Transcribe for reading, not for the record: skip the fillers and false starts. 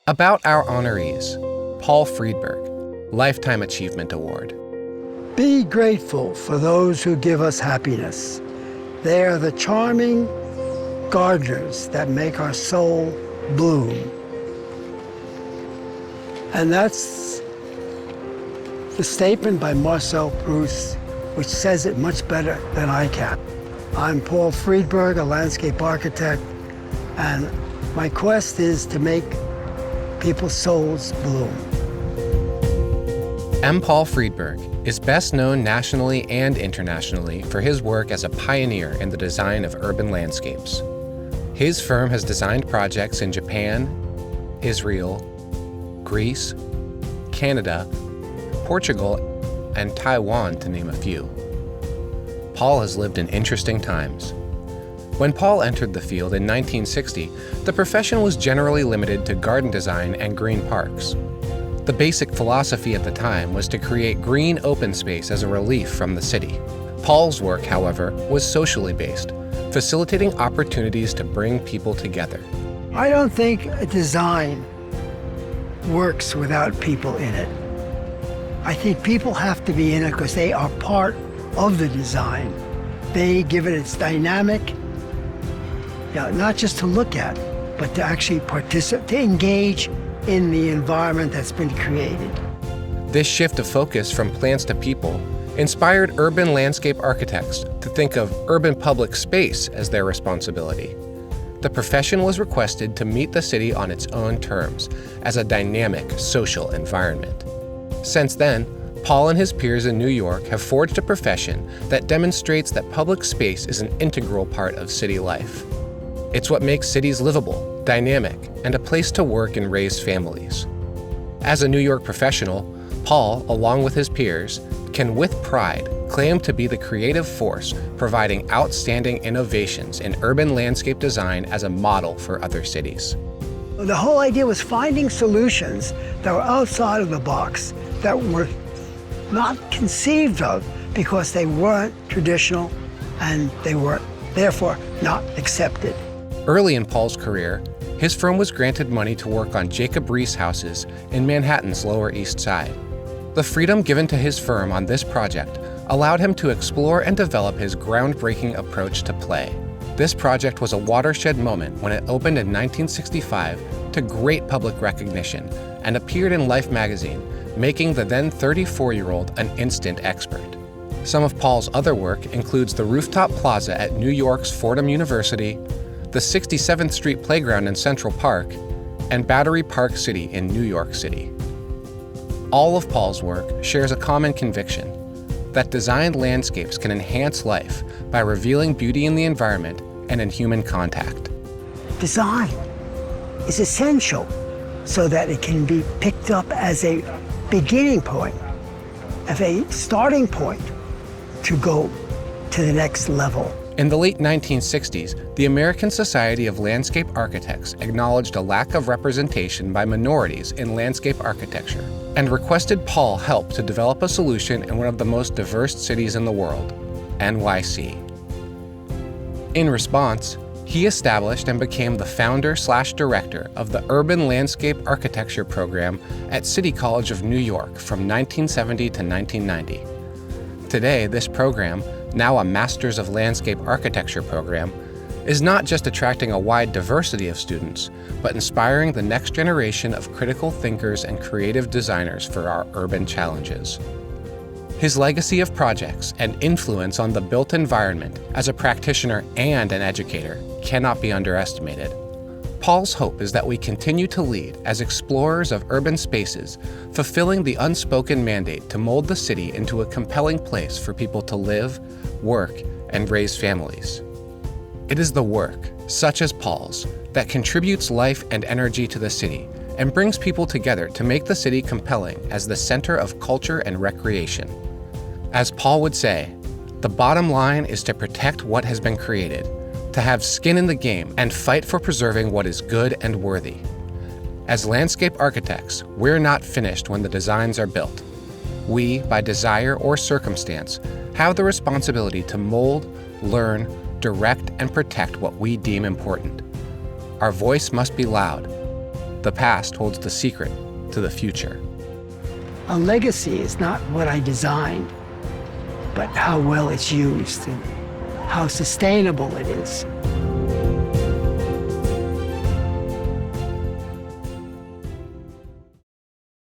About our honorees, Paul Friedberg, Lifetime Achievement Award. Be grateful for those who give us happiness. They are the charming gardeners that make our soul bloom. And that's the statement by Marcel Proust, which says it much better than I can. I'm Paul Friedberg, a landscape architect, and my quest is to make people's souls bloom. M. Paul Friedberg is best known nationally and internationally for his work as a pioneer in the design of urban landscapes. His firm has designed projects in Japan, Israel, Greece, Canada, Portugal, and Taiwan, to name a few. Paul has lived in interesting times. When Paul entered the field in 1960, the profession was generally limited to garden design and green parks. The basic philosophy at the time was to create green open space as a relief from the city. Paul's work, however, was socially based, facilitating opportunities to bring people together. I don't think a design works without people in it. I think people have to be in it because they are part of the design. They give it its dynamic, not just to look at, but to actually participate, to engage in the environment that's been created. This shift of focus from plants to people inspired urban landscape architects to think of urban public space as their responsibility. The profession was requested to meet the city on its own terms as a dynamic social environment. Since then, Paul and his peers in New York have forged a profession that demonstrates that public space is an integral part of city life. It's what makes cities livable, dynamic, and a place to work and raise families. As a New York professional, Paul, along with his peers, can with pride claim to be the creative force providing outstanding innovations in urban landscape design as a model for other cities. The whole idea was finding solutions that were outside of the box, that were not conceived of because they weren't traditional and they were therefore not accepted. Early in Paul's career, his firm was granted money to work on Jacob Riis houses in Manhattan's Lower East Side. The freedom given to his firm on this project allowed him to explore and develop his groundbreaking approach to play. This project was a watershed moment when it opened in 1965 to great public recognition and appeared in Life magazine, making the then 34-year-old an instant expert. Some of Paul's other work includes the rooftop plaza at New York's Fordham University, the 67th Street Playground in Central Park, and Battery Park City in New York City. All of Paul's work shares a common conviction that designed landscapes can enhance life by revealing beauty in the environment and in human contact. Design is essential so that it can be picked up as a beginning point, as a starting point to go to the next level. In the late 1960s, the American Society of Landscape Architects acknowledged a lack of representation by minorities in landscape architecture and requested Paul help to develop a solution in one of the most diverse cities in the world, NYC. In response, he established and became the founder/director of the Urban Landscape Architecture program at City College of New York from 1970 to 1990. Today, this program, now a Masters of Landscape Architecture program, is not just attracting a wide diversity of students, but inspiring the next generation of critical thinkers and creative designers for our urban challenges. His legacy of projects and influence on the built environment as a practitioner and an educator cannot be underestimated. Paul's hope is that we continue to lead as explorers of urban spaces, fulfilling the unspoken mandate to mold the city into a compelling place for people to live, work, and raise families. It is the work, such as Paul's, that contributes life and energy to the city and brings people together to make the city compelling as the center of culture and recreation. As Paul would say, the bottom line is to protect what has been created, to have skin in the game and fight for preserving what is good and worthy. As landscape architects, we're not finished when the designs are built. We, by desire or circumstance, have the responsibility to mold, learn, direct, and protect what we deem important. Our voice must be loud. The past holds the secret to the future. A legacy is not what I designed, but how well it's used and how sustainable it is.